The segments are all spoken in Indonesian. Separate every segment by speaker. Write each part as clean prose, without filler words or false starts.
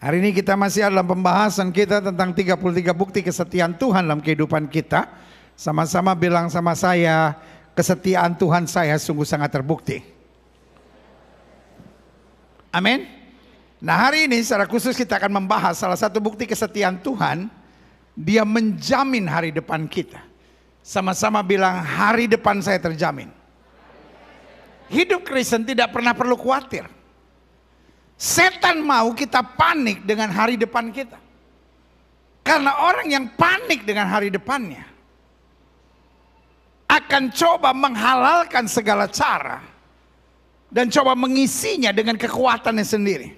Speaker 1: Hari ini kita masih dalam pembahasan kita tentang 33 bukti kesetiaan Tuhan dalam kehidupan kita. Sama-sama bilang sama saya, kesetiaan Tuhan saya sungguh sangat terbukti. Amin. Nah, hari ini secara khusus kita akan membahas salah satu bukti kesetiaan Tuhan. Dia menjamin hari depan kita. Sama-sama bilang, hari depan saya terjamin. Hidup Kristen tidak pernah perlu khawatir. Setan mau kita panik dengan hari depan kita. Karena orang yang panik dengan hari depannya akan coba menghalalkan segala cara dan coba mengisinya dengan kekuatannya sendiri.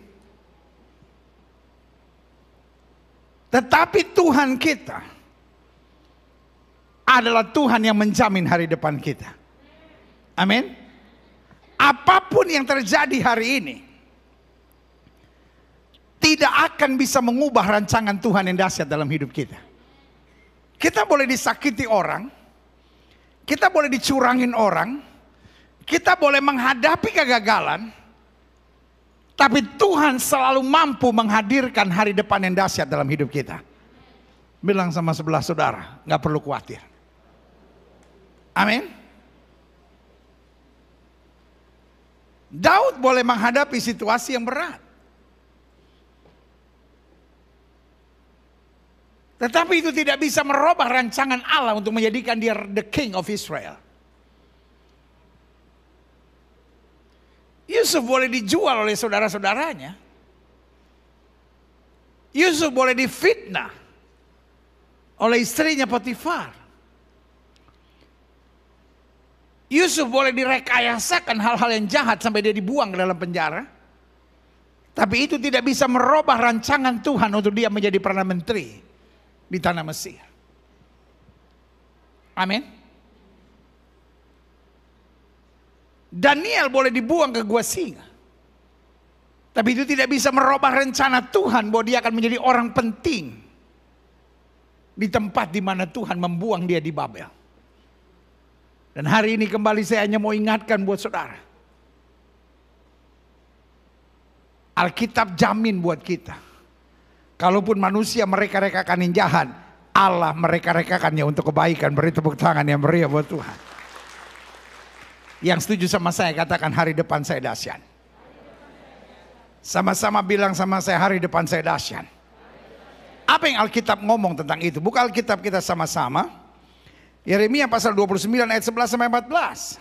Speaker 1: Tetapi Tuhan kita adalah Tuhan yang menjamin hari depan kita. Amin. Apapun yang terjadi hari ini tidak akan bisa mengubah rancangan Tuhan yang dahsyat dalam hidup kita. Kita boleh disakiti orang, kita boleh dicurangin orang, kita boleh menghadapi kegagalan, tapi Tuhan selalu mampu menghadirkan hari depan yang dahsyat dalam hidup kita. Bilang sama sebelah saudara, gak perlu khawatir. Amin. Daud boleh menghadapi situasi yang berat, tetapi itu tidak bisa merubah rancangan Allah untuk menjadikan dia the king of Israel. Yusuf boleh dijual oleh saudara-saudaranya. Yusuf boleh difitnah oleh istrinya Potifar. Yusuf boleh direkayasakan hal-hal yang jahat sampai dia dibuang ke dalam penjara. Tapi itu tidak bisa merubah rancangan Tuhan untuk dia menjadi Perdana Menteri di tanah Mesir. Amin. Daniel boleh dibuang ke gua singa, tapi itu tidak bisa merubah rencana Tuhan bahwa dia akan menjadi orang penting di tempat di mana Tuhan membuang dia di Babel. Dan hari ini kembali saya hanya mau ingatkan buat saudara, Alkitab jamin buat kita, kalaupun manusia mereka-rekakan yang jahat, Allah mereka-rekakannya untuk kebaikan. Beri tepuk tangan yang meriah buat Tuhan. Yang setuju sama saya katakan, hari depan saya dahsyat. Sama-sama bilang sama saya, hari depan saya dahsyat. Apa yang Alkitab ngomong tentang itu? Buka Alkitab kita sama-sama. Yeremia pasal 29 ayat 11 sampai 14.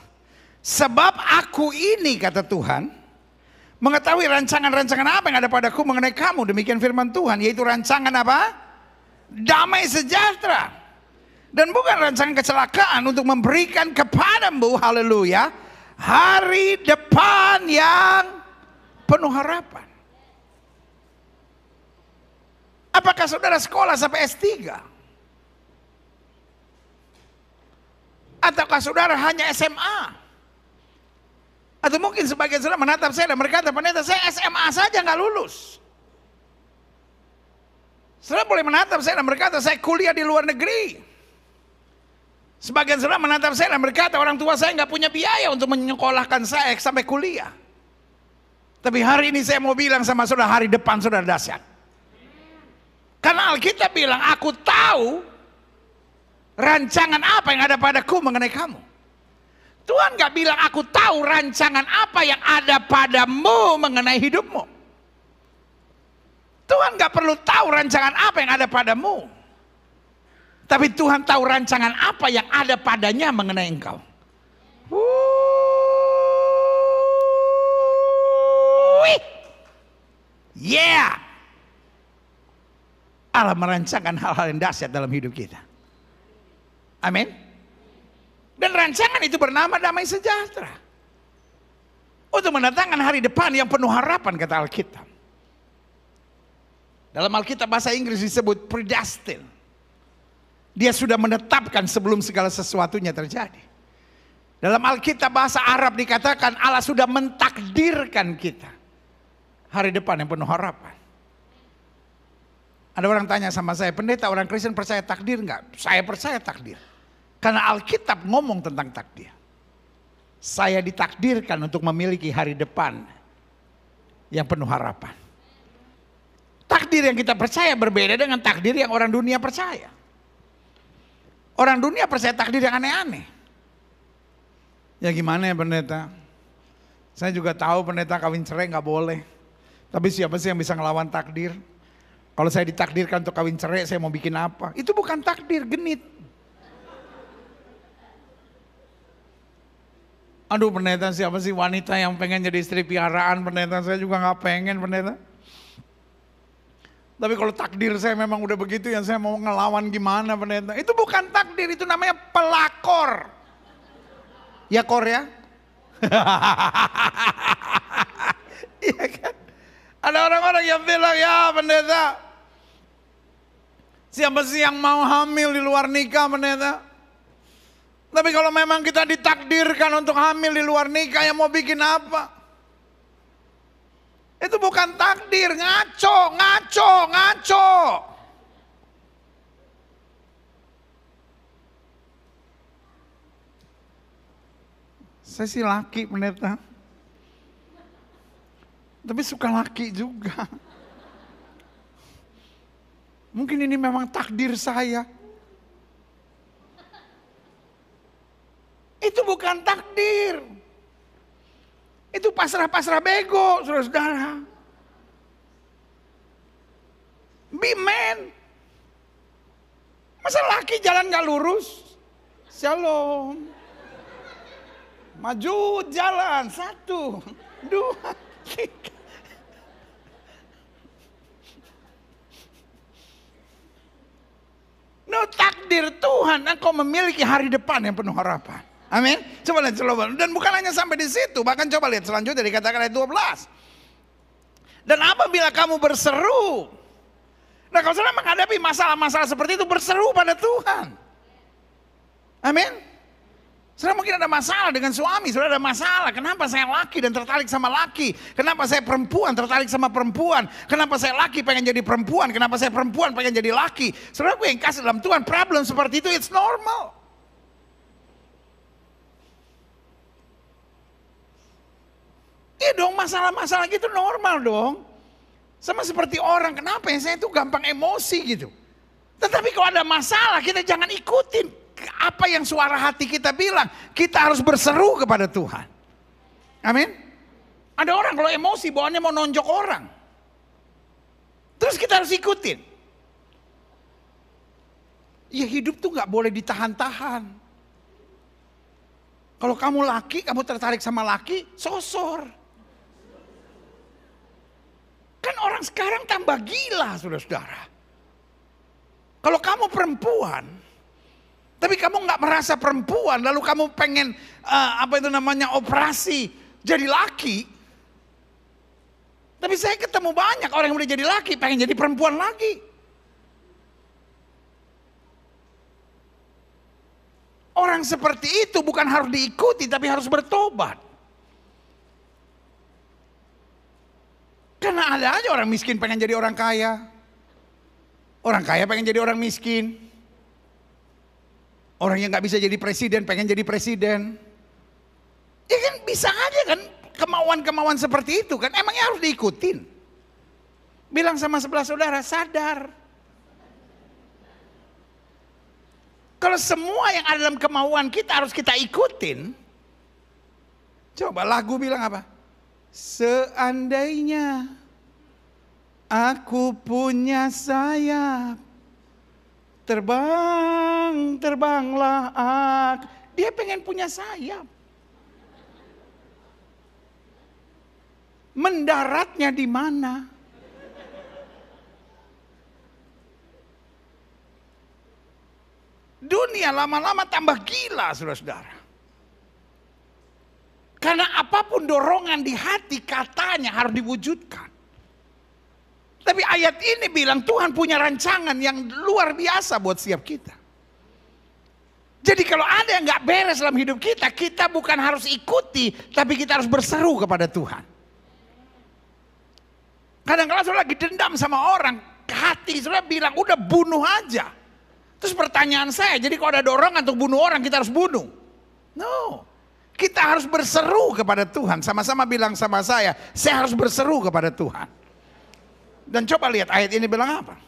Speaker 1: Sebab aku ini, kata Tuhan, mengetahui rancangan-rancangan apa yang ada padaku mengenai kamu. Demikian firman Tuhan, yaitu rancangan apa? Damai sejahtera. Dan bukan rancangan kecelakaan, untuk memberikan kepadamu, haleluya, hari depan yang penuh harapan. Apakah saudara sekolah sampai S3? Ataukah saudara hanya SMA? Atau mungkin sebagian saudara menatap saya dan berkata, pendeta saya SMA saja nggak lulus. Saudara boleh menatap saya dan berkata, saya kuliah di luar negeri. Sebagian saudara menatap saya dan berkata, orang tua saya nggak punya biaya untuk menyekolahkan saya sampai kuliah. Tapi hari ini saya mau bilang sama saudara, hari depan saudara dahsyat. Karena Alkitab bilang, aku tahu rancangan apa yang ada padaku mengenai kamu. Tuhan gak bilang aku tahu rancangan apa yang ada padamu mengenai hidupmu. Tuhan gak perlu tahu rancangan apa yang ada padamu. Tapi Tuhan tahu rancangan apa yang ada padanya mengenai engkau. Yeah. Allah merancangkan hal-hal yang dahsyat dalam hidup kita. Amin. Dan rancangan itu bernama damai sejahtera, untuk mendatangkan hari depan yang penuh harapan, kata Alkitab. Dalam Alkitab bahasa Inggris disebut predestined. Dia sudah menetapkan sebelum segala sesuatunya terjadi. Dalam Alkitab bahasa Arab dikatakan Allah sudah mentakdirkan kita hari depan yang penuh harapan. Ada orang tanya sama saya, pendeta, orang Kristen percaya takdir enggak? Saya percaya takdir. Karena Alkitab ngomong tentang takdir. Saya ditakdirkan untuk memiliki hari depan yang penuh harapan. takdir yang kita percaya berbeda dengan takdir yang orang dunia percaya. Orang dunia percaya takdir yang aneh-aneh. Ya gimana ya pendeta? Saya juga tahu pendeta kawin cerai nggak boleh. Tapi siapa sih yang bisa ngelawan takdir? Kalau saya ditakdirkan untuk kawin cerai, saya mau bikin apa? Itu bukan takdir, genit. Aduh pendeta, siapa sih wanita yang pengen jadi istri piaraan pendeta? Saya juga nggak pengen pendeta. Tapi kalau takdir saya memang udah begitu, ya saya mau ngelawan gimana pendeta? Itu bukan takdir, itu namanya pelakor. Ya kor ya? Iya kan? Ada orang-orang yang bilang, ya pendeta, siapa sih yang mau hamil di luar nikah pendeta? Tapi kalau memang kita ditakdirkan untuk hamil di luar nikah, yang mau bikin apa? Itu bukan takdir, ngaco. Saya sih laki pendeta. Tapi suka laki juga. Mungkin ini memang takdir saya. Itu bukan takdir. Itu pasrah-pasrah bego, saudara-saudara. Be man. Masa laki jalan gak lurus? Shalom. Maju jalan, 1, 2, 3. No, takdir Tuhan, engkau memiliki hari depan yang penuh harapan. Amin. Coba lihat, dan bukan hanya sampai di situ, bahkan coba lihat selanjutnya dikatakan ayat 12. Dan apabila kamu berseru, nah kalau saudara menghadapi masalah-masalah seperti itu, berseru pada Tuhan. Amin. Saudara mungkin ada masalah dengan suami, saudara ada masalah. Kenapa saya laki dan tertarik sama laki? Kenapa saya perempuan tertarik sama perempuan? Kenapa saya laki pengen jadi perempuan? Kenapa saya perempuan pengen jadi laki? Saudara, gue yang kasih dalam Tuhan, problem seperti itu, it's normal. Iya dong, masalah-masalah gitu normal dong. Sama seperti orang, kenapa ya saya itu gampang emosi gitu. Tetapi kalau ada masalah, kita jangan ikutin apa yang suara hati kita bilang. Kita harus berseru kepada Tuhan. Amin. Ada orang kalau emosi bawaannya mau nonjok orang. Terus kita harus ikutin. Ya hidup tuh gak boleh ditahan-tahan. Kalau kamu laki, kamu tertarik sama laki, sosor. Kan orang sekarang tambah gila, saudara-saudara. Kalau kamu perempuan, tapi kamu nggak merasa perempuan, lalu kamu pengen operasi jadi laki. Tapi saya ketemu banyak orang yang udah jadi laki, pengen jadi perempuan lagi. Orang seperti itu bukan harus diikuti, tapi harus bertobat. Karena ada aja orang miskin pengen jadi orang kaya. Orang kaya pengen jadi orang miskin. Orang yang gak bisa jadi presiden pengen jadi presiden. Ya kan bisa aja kan kemauan-kemauan seperti itu kan. Emangnya harus diikutin. Bilang sama sebelah saudara, sadar. Kalau semua yang ada dalam kemauan kita harus kita ikutin. Coba lagu bilang apa? Seandainya aku punya sayap, terbanglah aku. Dia pengen punya sayap. Mendaratnya di mana? Dunia lama-lama tambah gila, saudara-saudara. Karena apapun dorongan di hati katanya harus diwujudkan. Tapi ayat ini bilang Tuhan punya rancangan yang luar biasa buat setiap kita. Jadi kalau ada yang gak beres dalam hidup kita, kita bukan harus ikuti, tapi kita harus berseru kepada Tuhan. Kadang-kadang saudara lagi dendam sama orang, hati saudara bilang udah bunuh aja. Terus pertanyaan saya, jadi kalau ada dorongan untuk bunuh orang kita harus bunuh? No. Kita harus berseru kepada Tuhan. Sama-sama bilang sama saya harus berseru kepada Tuhan. Dan coba lihat ayat ini bilang apa.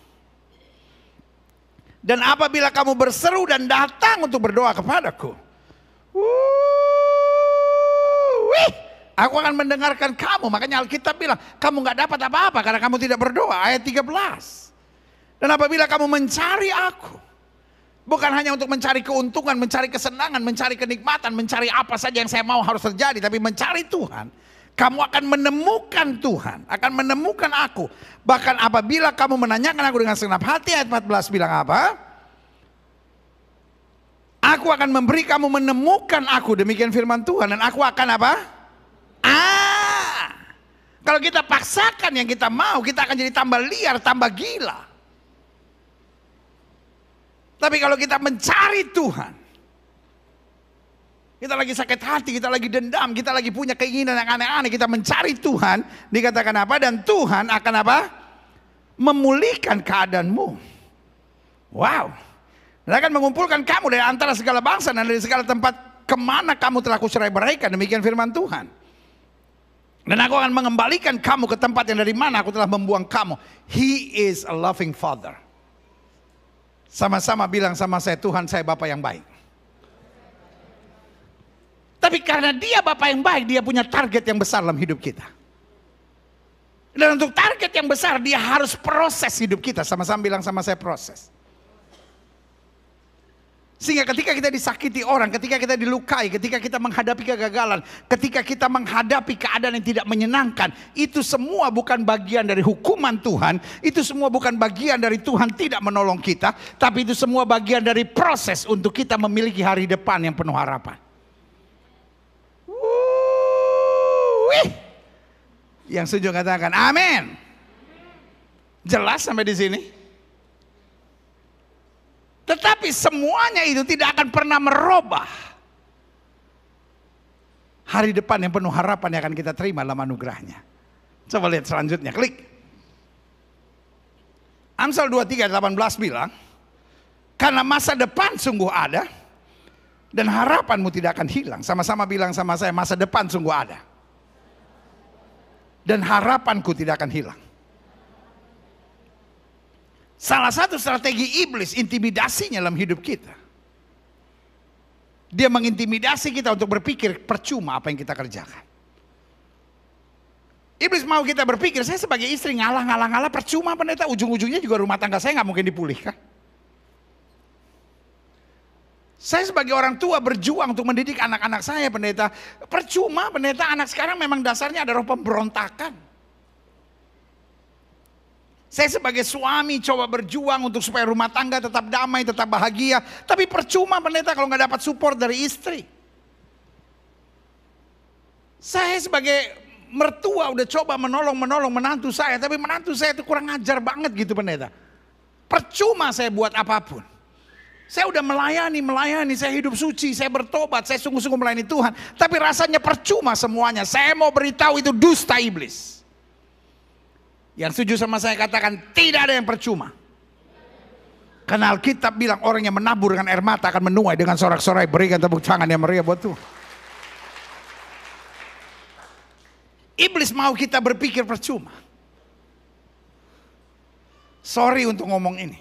Speaker 1: Dan apabila kamu berseru dan datang untuk berdoa kepadaku, aku akan mendengarkan kamu. Makanya Alkitab bilang, kamu gak dapat apa-apa karena kamu tidak berdoa. Ayat 13. Dan apabila kamu mencari aku, bukan hanya untuk mencari keuntungan, mencari kesenangan, mencari kenikmatan, mencari apa saja yang saya mau harus terjadi, tapi mencari Tuhan, kamu akan menemukan Tuhan, akan menemukan aku. Bahkan apabila kamu menanyakan aku dengan segenap hati, ayat 14 bilang apa? Aku akan memberi kamu menemukan aku, demikian firman Tuhan. Dan aku akan apa? Kalau kita paksakan yang kita mau, kita akan jadi tambah liar, tambah gila. Tapi kalau kita mencari Tuhan, kita lagi sakit hati, kita lagi dendam, kita lagi punya keinginan yang aneh-aneh, kita mencari Tuhan, dikatakan apa? Dan Tuhan akan apa? Memulihkan keadaanmu. Wow. Dan akan mengumpulkan kamu dari antara segala bangsa dan dari segala tempat kemana kamu telah kucerai beraikan, demikian firman Tuhan. Dan aku akan mengembalikan kamu ke tempat yang dari mana aku telah membuang kamu. He is a loving father. Sama-sama bilang sama saya, Tuhan saya Bapa yang baik. Tapi karena dia Bapa yang baik, dia punya target yang besar dalam hidup kita. Dan untuk target yang besar, dia harus proses hidup kita. Sama-sama bilang sama saya, proses. Sehingga ketika kita disakiti orang, ketika kita dilukai, ketika kita menghadapi kegagalan, ketika kita menghadapi keadaan yang tidak menyenangkan, itu semua bukan bagian dari hukuman Tuhan, itu semua bukan bagian dari Tuhan tidak menolong kita, tapi itu semua bagian dari proses untuk kita memiliki hari depan yang penuh harapan. Yang setuju katakan amin. Jelas sampai di sini? Tetapi semuanya itu tidak akan pernah merubah hari depan yang penuh harapan yang akan kita terima dalam anugerahnya. Coba lihat selanjutnya, klik. Amsal 23:18 bilang, karena masa depan sungguh ada dan harapanmu tidak akan hilang. Sama-sama bilang sama saya, masa depan sungguh ada dan harapanku tidak akan hilang. Salah satu strategi iblis, intimidasinya dalam hidup kita. Dia mengintimidasi kita untuk berpikir percuma apa yang kita kerjakan. Iblis mau kita berpikir, saya sebagai istri ngalah percuma pendeta, ujung-ujungnya juga rumah tangga saya nggak mungkin dipulihkan. Saya sebagai orang tua berjuang untuk mendidik anak-anak saya pendeta, percuma pendeta, anak sekarang memang dasarnya ada roh pemberontakan. Saya sebagai suami coba berjuang untuk supaya rumah tangga tetap damai, tetap bahagia. Tapi percuma pendeta kalau nggak dapat support dari istri. Saya sebagai mertua udah coba menolong menantu saya. Tapi menantu saya itu kurang ajar banget gitu pendeta. Percuma saya buat apapun. Saya udah melayani, saya hidup suci, saya bertobat, saya sungguh-sungguh melayani Tuhan. Tapi rasanya percuma semuanya. Saya mau beritahu itu dusta iblis. Yang setuju sama saya katakan tidak ada yang percuma. Karena Alkitab bilang orang yang menabur dengan air mata akan menuai dengan sorak-sorai. Berikan tepuk tangan yang meriah buat Tuhan. Iblis mau kita berpikir percuma. Sorry untuk ngomong ini.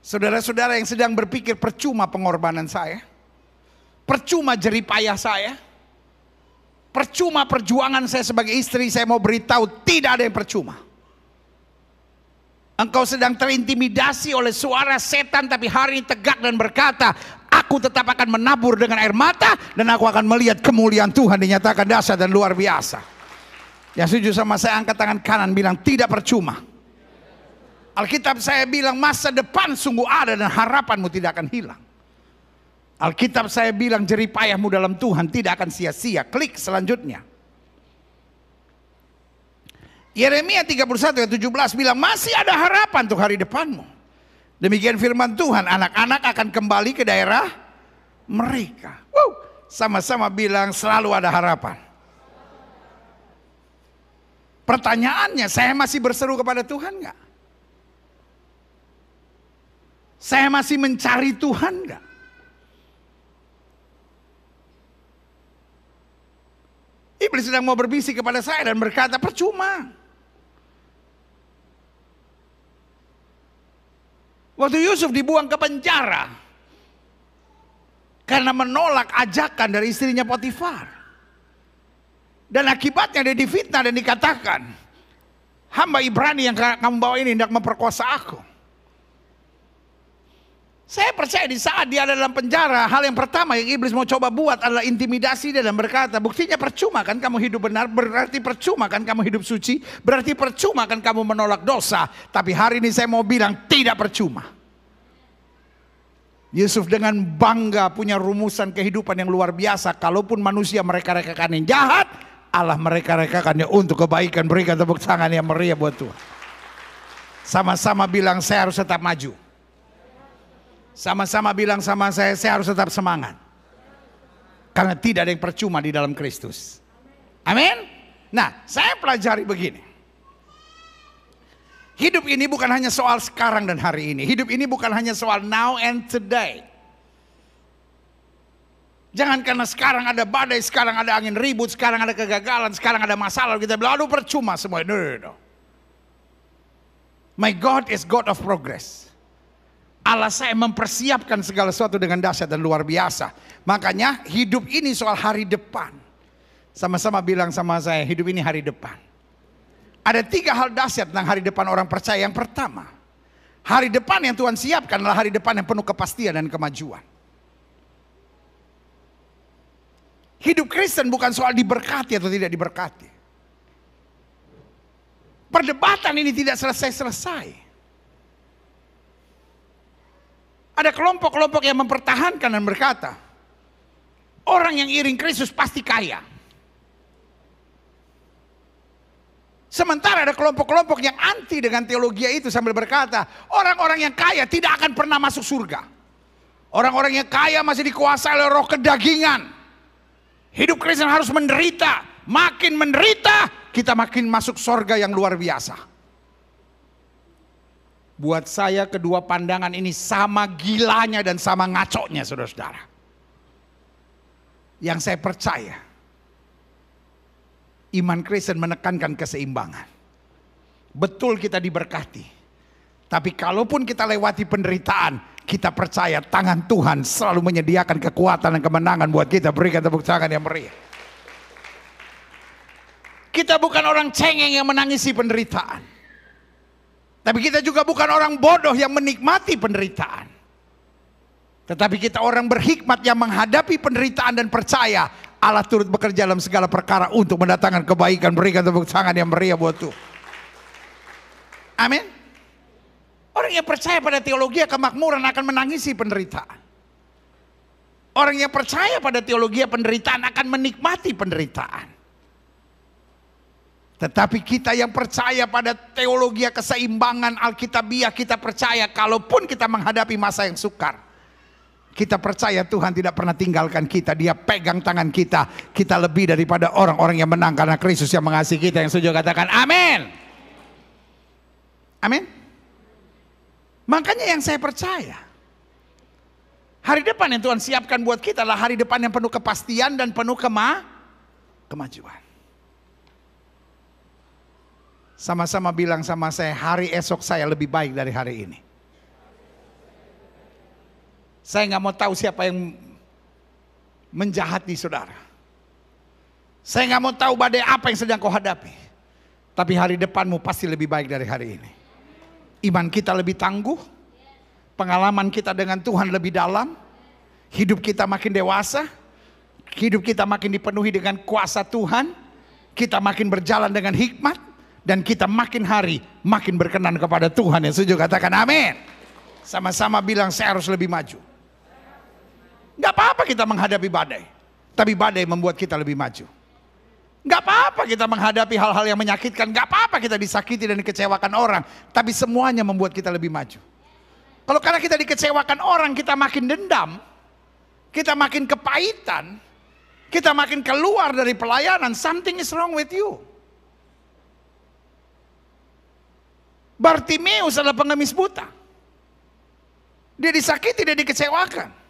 Speaker 1: Saudara-saudara yang sedang berpikir percuma pengorbanan saya, percuma jeripayah saya, percuma perjuangan saya sebagai istri, saya mau beritahu tidak ada yang percuma. Engkau sedang terintimidasi oleh suara setan, tapi hari ini tegak dan berkata, aku tetap akan menabur dengan air mata dan aku akan melihat kemuliaan Tuhan dinyatakan dahsyat dan luar biasa. Yang setuju sama saya angkat tangan kanan bilang tidak percuma. Alkitab saya bilang masa depan sungguh ada dan harapanmu tidak akan hilang. Alkitab saya bilang jeripayahmu dalam Tuhan tidak akan sia-sia. Klik selanjutnya. Yeremia 31:17 bilang masih ada harapan untuk hari depanmu. Demikian firman Tuhan, anak-anak akan kembali ke daerah mereka. Sama-sama bilang selalu ada harapan. Pertanyaannya, saya masih berseru kepada Tuhan enggak? Saya masih mencari Tuhan enggak? Iblis sedang mau berbisik kepada saya dan berkata percuma. Waktu Yusuf dibuang ke penjara karena menolak ajakan dari istrinya Potifar. Dan akibatnya dia difitnah dan dikatakan, hamba Ibrani yang kamu bawa ini hendak memperkosa aku. Saya percaya di saat dia ada dalam penjara, hal yang pertama yang iblis mau coba buat adalah intimidasi dia dan berkata, buktinya percuma kan kamu hidup benar, berarti percuma kan kamu hidup suci, berarti percuma kan kamu menolak dosa. Tapi hari ini saya mau bilang tidak percuma. Yusuf dengan bangga punya rumusan kehidupan yang luar biasa. Kalaupun manusia mereka-rekakan yang jahat, Allah mereka-rekakannya untuk kebaikan. Berikan tepuk tangan yang meriah buat Tuhan. Sama-sama bilang saya harus tetap maju. Sama-sama bilang sama saya harus tetap semangat. Karena tidak ada yang percuma di dalam Kristus. Amin. Nah, saya pelajari begini. Hidup ini bukan hanya soal sekarang dan hari ini. Hidup ini bukan hanya soal now and today. Jangan karena sekarang ada badai, sekarang ada angin ribut, sekarang ada kegagalan, sekarang ada masalah, kita bilang aduh percuma semua. No. My God is God of progress. Allah saya mempersiapkan segala sesuatu dengan dahsyat dan luar biasa. Makanya hidup ini soal hari depan. Sama-sama bilang sama saya, hidup ini hari depan. Ada 3 hal dahsyat tentang hari depan orang percaya. Yang pertama, hari depan yang Tuhan siapkan adalah hari depan yang penuh kepastian dan kemajuan. Hidup Kristen bukan soal diberkati atau tidak diberkati. Perdebatan ini tidak selesai-selesai. Ada kelompok-kelompok yang mempertahankan dan berkata, orang yang iring Kristus pasti kaya. Sementara ada kelompok-kelompok yang anti dengan teologi itu sambil berkata, orang-orang yang kaya tidak akan pernah masuk surga. Orang-orang yang kaya masih dikuasai oleh roh kedagingan. Hidup Kristen harus menderita. Makin menderita, kita makin masuk surga yang luar biasa. Buat saya kedua pandangan ini sama gilanya dan sama ngaconya, saudara-saudara. Yang saya percaya, iman Kristen menekankan keseimbangan. Betul kita diberkati. Tapi kalaupun kita lewati penderitaan, kita percaya tangan Tuhan selalu menyediakan kekuatan dan kemenangan buat kita. Berikan tepuk tangan yang meriah. Kita bukan orang cengeng yang menangisi penderitaan. Tapi kita juga bukan orang bodoh yang menikmati penderitaan. Tetapi kita orang berhikmat yang menghadapi penderitaan dan percaya Allah turut bekerja dalam segala perkara untuk mendatangkan kebaikan. Berikan tepuk tangan yang meriah buat Tuhan. Amin. Orang yang percaya pada teologi kemakmuran akan menangisi penderitaan. Orang yang percaya pada teologi penderitaan akan menikmati penderitaan. Tetapi kita yang percaya pada teologi keseimbangan Alkitabiah, kita percaya kalaupun kita menghadapi masa yang sukar, kita percaya Tuhan tidak pernah tinggalkan kita. Dia pegang tangan kita. Kita lebih daripada orang-orang yang menang karena Kristus yang mengasihi kita. Yang setuju katakan amin. Amin. Makanya yang saya percaya, hari depan yang Tuhan siapkan buat kita adalah hari depan yang penuh kepastian dan penuh kemajuan. Sama-sama bilang sama saya, hari esok saya lebih baik dari hari ini. Saya nggak mau tahu siapa yang menjahati saudara. Saya nggak mau tahu badai apa yang sedang kau hadapi. Tapi hari depanmu pasti lebih baik dari hari ini. Iman kita lebih tangguh. Pengalaman kita dengan Tuhan lebih dalam. Hidup kita makin dewasa. Hidup kita makin dipenuhi dengan kuasa Tuhan. Kita makin berjalan dengan hikmat. Dan kita makin hari makin berkenan kepada Tuhan. Yang setuju katakan amin. Sama-sama bilang saya harus lebih maju. Gak apa-apa kita menghadapi badai. Tapi badai membuat kita lebih maju. Gak apa-apa kita menghadapi hal-hal yang menyakitkan. Gak apa-apa kita disakiti dan dikecewakan orang. Tapi semuanya membuat kita lebih maju. Kalau karena kita dikecewakan orang, kita makin dendam. Kita makin kepahitan. Kita makin keluar dari pelayanan. Something is wrong with you. Bartimeus adalah pengemis buta. Dia disakiti, dia dikecewakan.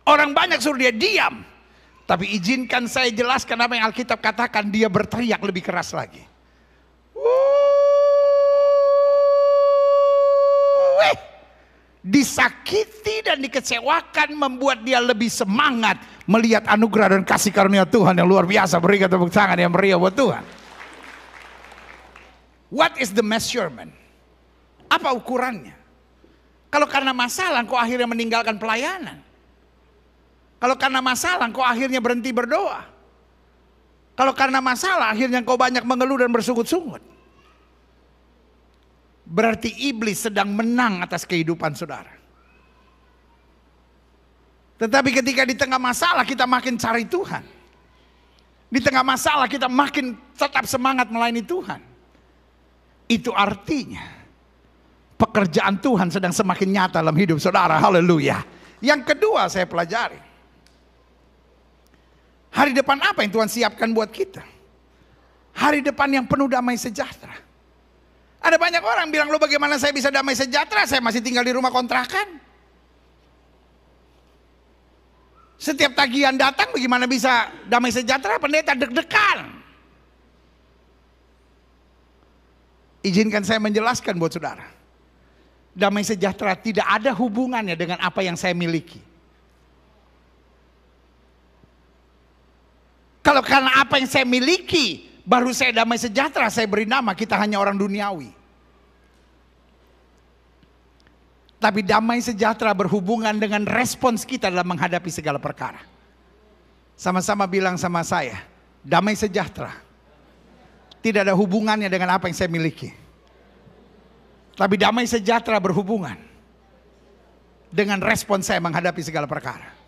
Speaker 1: Orang banyak suruh dia diam. Tapi izinkan saya jelaskan apa yang Alkitab katakan. Dia berteriak lebih keras lagi. disakiti dan dikecewakan membuat dia lebih semangat melihat anugerah dan kasih karunia Tuhan yang luar biasa. Berikan tepuk tangan yang meriah buat Tuhan. What is the measurement? Apa ukurannya? Kalau karena masalah kau akhirnya meninggalkan pelayanan. Kalau karena masalah kau akhirnya berhenti berdoa. Kalau karena masalah akhirnya kau banyak mengeluh dan bersungut-sungut. Berarti iblis sedang menang atas kehidupan saudara. Tetapi ketika di tengah masalah kita makin cari Tuhan. Di tengah masalah kita makin tetap semangat melayani Tuhan. Itu artinya pekerjaan Tuhan sedang semakin nyata dalam hidup saudara. Haleluya. Yang kedua saya pelajari. Hari depan apa yang Tuhan siapkan buat kita? Hari depan yang penuh damai sejahtera. Ada banyak orang bilang, lo bagaimana saya bisa damai sejahtera? Saya masih tinggal di rumah kontrakan. Setiap tagihan datang bagaimana bisa damai sejahtera? Pendeta deg-degan. Izinkan saya menjelaskan buat saudara. Damai sejahtera tidak ada hubungannya dengan apa yang saya miliki. Kalau karena apa yang saya miliki baru saya damai sejahtera, saya beri nama kita hanya orang duniawi. Tapi damai sejahtera berhubungan dengan respons kita dalam menghadapi segala perkara. Sama-sama bilang sama saya, damai sejahtera tidak ada hubungannya dengan apa yang saya miliki. Tapi damai sejahtera berhubungan dengan respons saya menghadapi segala perkara.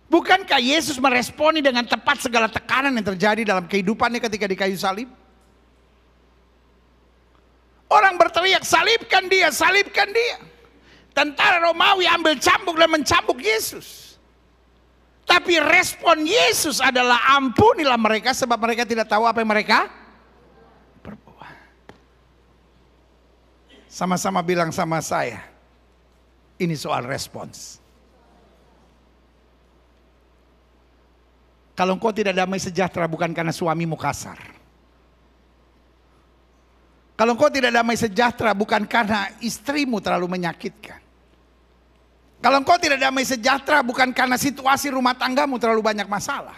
Speaker 1: Bukankah Yesus meresponi dengan tepat segala tekanan yang terjadi dalam kehidupannya ketika di kayu salib? Orang berteriak, salibkan dia, salibkan dia. Tentara Romawi ambil cambuk dan mencambuk Yesus. Tapi respon Yesus adalah ampunilah mereka sebab mereka tidak tahu apa yang mereka perbuat. Sama-sama bilang sama saya, ini soal respons. Kalau engkau tidak damai sejahtera bukan karena suamimu kasar. Kalau engkau tidak damai sejahtera bukan karena istrimu terlalu menyakitkan. Kalau engkau tidak damai sejahtera bukan karena situasi rumah tanggamu terlalu banyak masalah.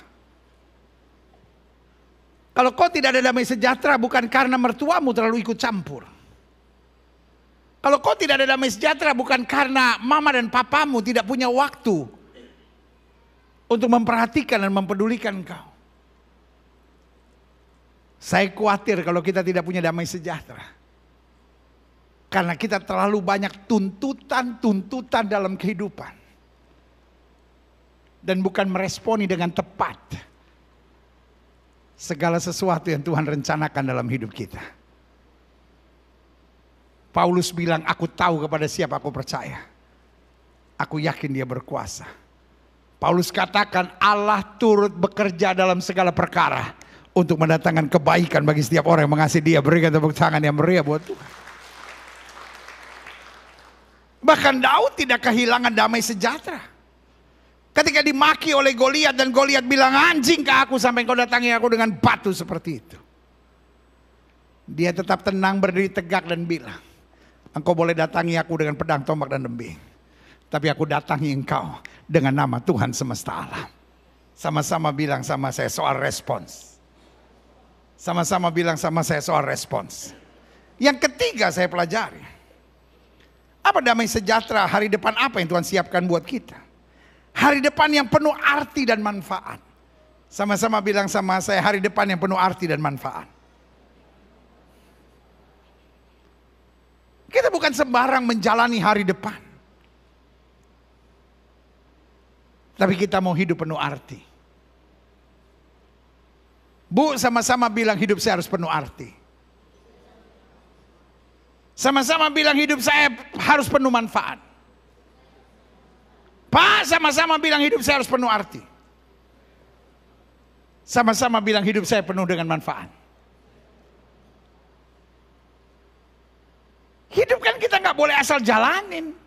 Speaker 1: Kalau engkau tidak ada damai sejahtera bukan karena mertuamu terlalu ikut campur. Kalau engkau tidak ada damai sejahtera bukan karena mama dan papamu tidak punya waktu untuk memperhatikan dan mempedulikan engkau. Saya khawatir kalau kita tidak punya damai sejahtera. Karena kita terlalu banyak tuntutan-tuntutan dalam kehidupan. Dan bukan meresponi dengan tepat segala sesuatu yang Tuhan rencanakan dalam hidup kita. Paulus bilang, aku tahu kepada siapa aku percaya. Aku yakin dia berkuasa. Paulus katakan Allah turut bekerja dalam segala perkara untuk mendatangkan kebaikan bagi setiap orang yang mengasihi dia. Berikan tepuk tangan yang meriah buat Tuhan. Bahkan Daud tidak kehilangan damai sejahtera. Ketika dimaki oleh Goliat dan Goliat bilang, anjing ke aku sampai kau datangi aku dengan batu seperti itu. Dia tetap tenang berdiri tegak dan bilang, engkau boleh datangi aku dengan pedang, tombak dan lembing. Tapi aku datangi engkau dengan nama Tuhan semesta alam. Sama-sama bilang sama saya soal respons. Sama-sama bilang sama saya soal respons. Yang ketiga saya pelajari. Apa damai sejahtera, hari depan apa yang Tuhan siapkan buat kita? Hari depan yang penuh arti dan manfaat. Sama-sama bilang sama saya hari depan yang penuh arti dan manfaat. Kita bukan sembarang menjalani hari depan. Tapi kita mau hidup penuh arti. Bu, sama-sama bilang hidup saya harus penuh arti. Sama-sama bilang hidup saya harus penuh manfaat. Pak, sama-sama bilang hidup saya harus penuh arti. Sama-sama bilang hidup saya penuh dengan manfaat. Hidup kan kita nggak boleh asal jalanin.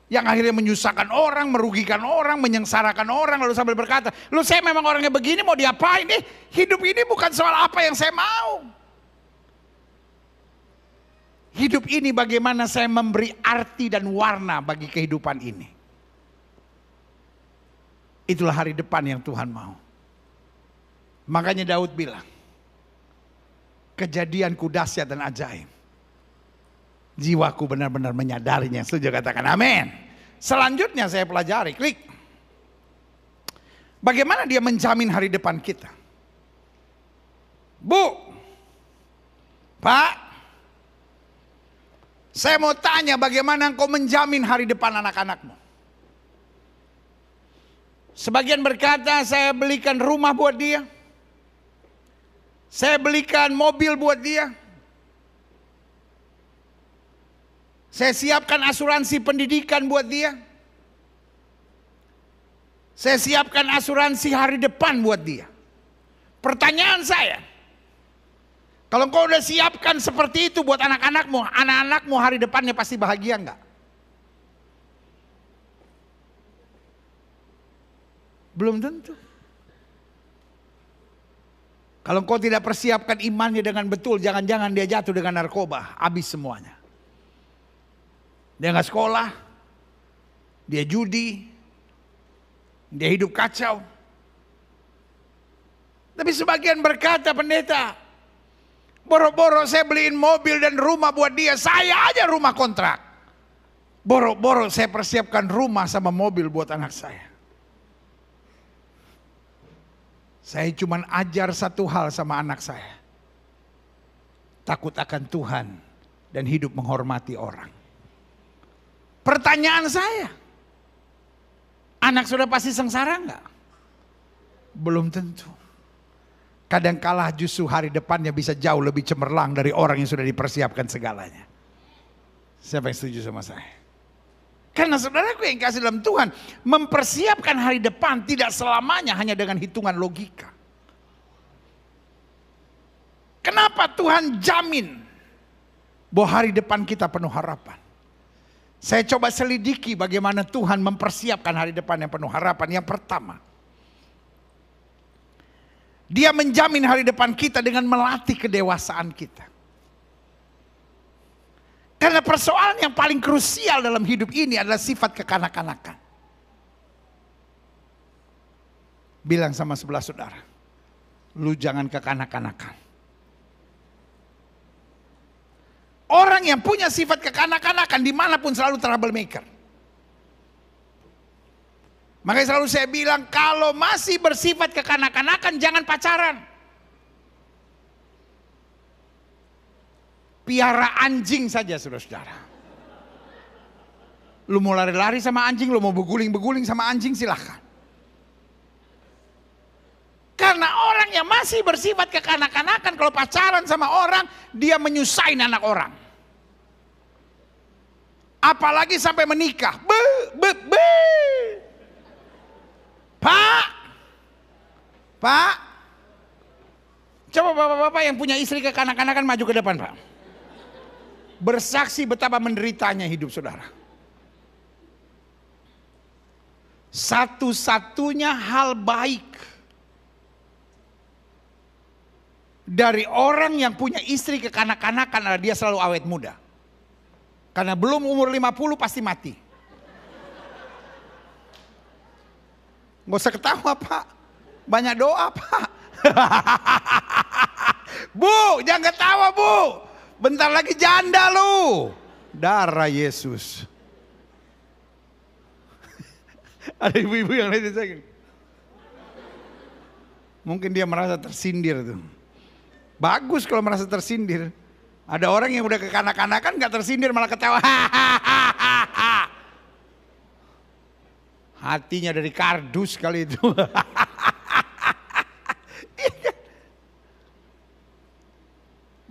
Speaker 1: Yang akhirnya menyusahkan orang, merugikan orang, menyengsarakan orang, lalu sambil berkata, lu saya memang orangnya begini, mau diapain nih? Hidup ini bukan soal apa yang saya mau. Hidup ini bagaimana saya memberi arti dan warna bagi kehidupan ini. Itulah hari depan yang Tuhan mau. Makanya Daud bilang, kejadianku dahsyat dan ajaib. Jiwaku benar-benar menyadarinya. Setuju, katakan amin. Selanjutnya saya pelajari, klik. Bagaimana dia menjamin hari depan kita? Bu, Pak, saya mau tanya, bagaimana engkau menjamin hari depan anak-anakmu? Sebagian berkata, saya belikan rumah buat dia. Saya belikan mobil buat dia. Saya siapkan asuransi pendidikan buat dia. Saya siapkan asuransi hari depan buat dia. Pertanyaan saya, kalau engkau udah siapkan seperti itu buat anak-anakmu, anak-anakmu hari depannya pasti bahagia enggak? Belum tentu. Kalau engkau tidak persiapkan imannya dengan betul, jangan-jangan dia jatuh dengan narkoba, habis semuanya. Dia nggak sekolah, dia judi, dia hidup kacau. Tapi sebagian berkata, pendeta, boro-boro saya beliin mobil dan rumah buat dia, saya aja rumah kontrak. Boro-boro saya persiapkan rumah sama mobil buat anak saya. Saya cuma ajar satu hal sama anak saya. Takut akan Tuhan dan hidup menghormati orang. Pertanyaan saya, anak sudah pasti sengsara enggak? Belum tentu. Kadangkala justru hari depannya bisa jauh lebih cemerlang dari orang yang sudah dipersiapkan segalanya. Siapa yang setuju sama saya? Karena saudaraku yang kasih dalam Tuhan, mempersiapkan hari depan tidak selamanya hanya dengan hitungan logika. Kenapa Tuhan jamin bahwa hari depan kita penuh harapan? Saya coba selidiki bagaimana Tuhan mempersiapkan hari depan yang penuh harapan. Yang pertama, Dia menjamin hari depan kita dengan melatih kedewasaan kita. Karena persoalan yang paling krusial dalam hidup ini adalah sifat kekanak-kanakan. Bilang sama sebelah saudara, lu jangan kekanak-kanakan. Orang yang punya sifat kekanak-kanakan dimanapun selalu troublemaker. Makanya selalu saya bilang, kalau masih bersifat kekanak-kanakan jangan pacaran. Piara anjing saja saudara-saudara. Lu mau lari-lari sama anjing, lu mau beguling-beguling sama anjing, silahkan. Karena orang yang masih bersifat kekanak-kanakan, kalau pacaran sama orang, dia menyusahin anak orang. Apalagi sampai menikah. Pak, coba bapak-bapak yang punya istri kekanak-kanakan maju ke depan, Pak. Bersaksi betapa menderitanya hidup saudara. Satu-satunya hal baik dari orang yang punya istri kekanak-kanakan adalah dia selalu awet muda. Karena belum umur 50 pasti mati. Gak usah ketawa, Pak. Banyak doa, Pak. Bu, jangan ketawa, Bu. Bentar lagi janda lu. Darah Yesus. Ada ibu-ibu yang lihat saya. Mungkin dia merasa tersindir tuh. Bagus kalau merasa tersindir. Ada orang yang udah kekanak-kanakan gak tersindir malah ketawa. Hatinya dari kardus kali itu.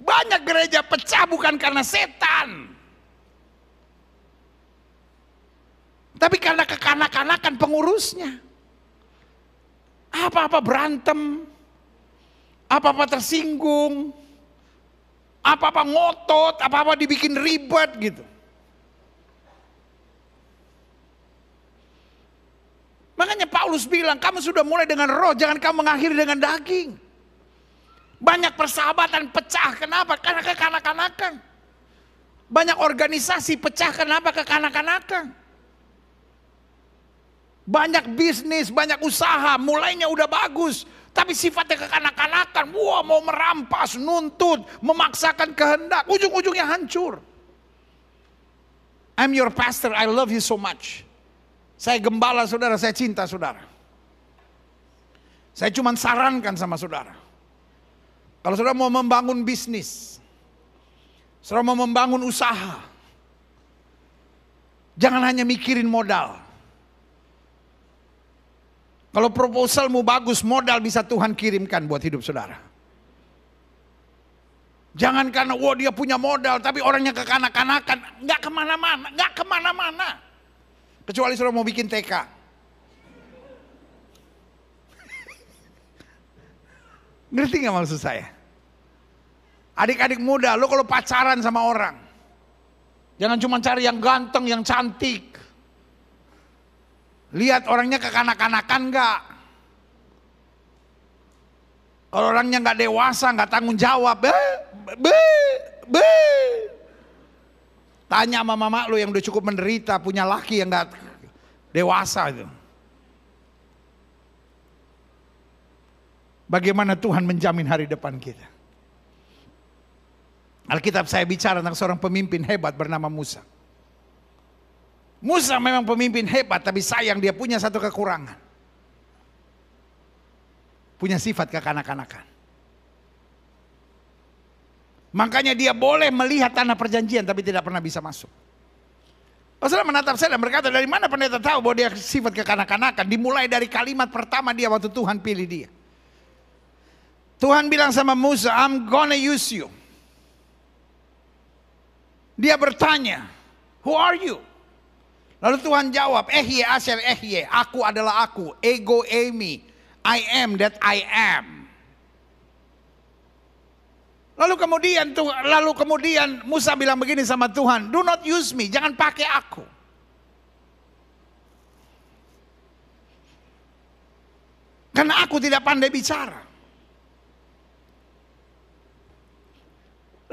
Speaker 1: Banyak gereja pecah bukan karena setan, tapi karena kekanak-kanakan pengurusnya. Apa-apa berantem, apa-apa tersinggung, apa-apa ngotot, apa-apa dibikin ribet gitu. Makanya Paulus bilang, kamu sudah mulai dengan roh, jangan kamu mengakhiri dengan daging. Banyak persahabatan pecah, kenapa? Karena kekanak-kanakan. Banyak organisasi pecah kenapa? Kekanak-kanakan. Banyak bisnis, banyak usaha, mulainya udah bagus. Tapi sifatnya kekanak-kanakan. Wah, mau merampas, nuntut, memaksakan kehendak. Ujung-ujungnya hancur. I'm your pastor, I love you so much. Saya gembala saudara, saya cinta saudara. Saya cuma sarankan sama saudara. Kalau saudara mau membangun bisnis, saudara mau membangun usaha, jangan hanya mikirin modal. Kalau proposalmu bagus, modal bisa Tuhan kirimkan buat hidup saudara. Jangan karena wah dia punya modal, tapi orangnya kekanak-kanakan, nggak kemana-mana, nggak kemana-mana. Kecuali saudara mau bikin TK. Ngerti nggak maksud saya? Adik-adik muda, lo kalau pacaran sama orang, jangan cuma cari yang ganteng, yang cantik. Lihat orangnya kekanak-kanakan nggak? Kalau orangnya nggak dewasa, nggak tanggung jawab, tanya sama mama lo yang udah cukup menderita, punya laki yang nggak dewasa itu. Bagaimana Tuhan menjamin hari depan kita? Alkitab saya bicara tentang seorang pemimpin hebat bernama Musa. Musa memang pemimpin hebat, tapi sayang dia punya satu kekurangan. Punya sifat kekanak-kanakan. Makanya dia boleh melihat tanah perjanjian tapi tidak pernah bisa masuk. Saudara menatap saya dan berkata, dari mana pendeta tahu bahwa dia sifat kekanak-kanakan? Dimulai dari kalimat pertama dia waktu Tuhan pilih dia. Tuhan bilang sama Musa, I'm gonna use you. Dia bertanya, who are you? Lalu Tuhan jawab, Ehye Asher Ehye, aku adalah aku, ego eimi, I am that I am. Lalu kemudian Musa bilang begini sama Tuhan, do not use me, jangan pakai aku. Karena aku tidak pandai bicara.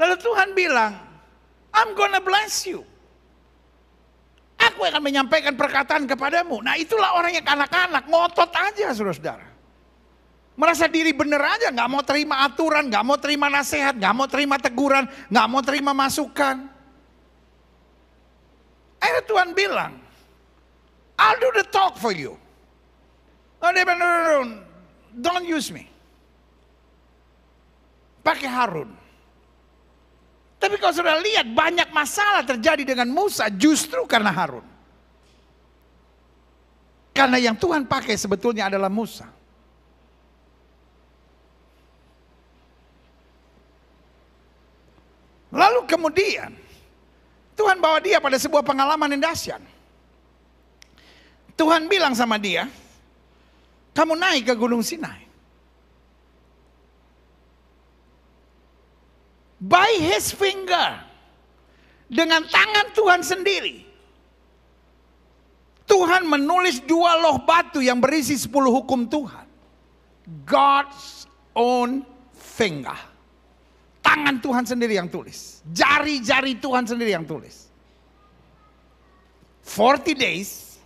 Speaker 1: Lalu Tuhan bilang, I'm gonna bless you. Aku akan menyampaikan perkataan kepadamu. Nah itulah orang yang kanak-kanak, ngotot aja saudara-saudara. Merasa diri bener aja, gak mau terima aturan, gak mau terima nasihat, gak mau terima teguran, gak mau terima masukan. Akhirnya Tuhan bilang, I'll do the talk for you. Oh, dia bilang, no, don't use me. Pakai Harun. Tapi kalau sudah lihat banyak masalah terjadi dengan Musa justru karena Harun. Karena yang Tuhan pakai sebetulnya adalah Musa. Lalu kemudian Tuhan bawa dia pada sebuah pengalaman yang dahsyat. Tuhan bilang sama dia, kamu naik ke Gunung Sinai. By his finger, dengan tangan Tuhan sendiri, Tuhan menulis 2 loh batu yang berisi 10 hukum Tuhan. God's own finger. Tangan Tuhan sendiri yang tulis. Jari-jari Tuhan sendiri yang tulis. 40 days,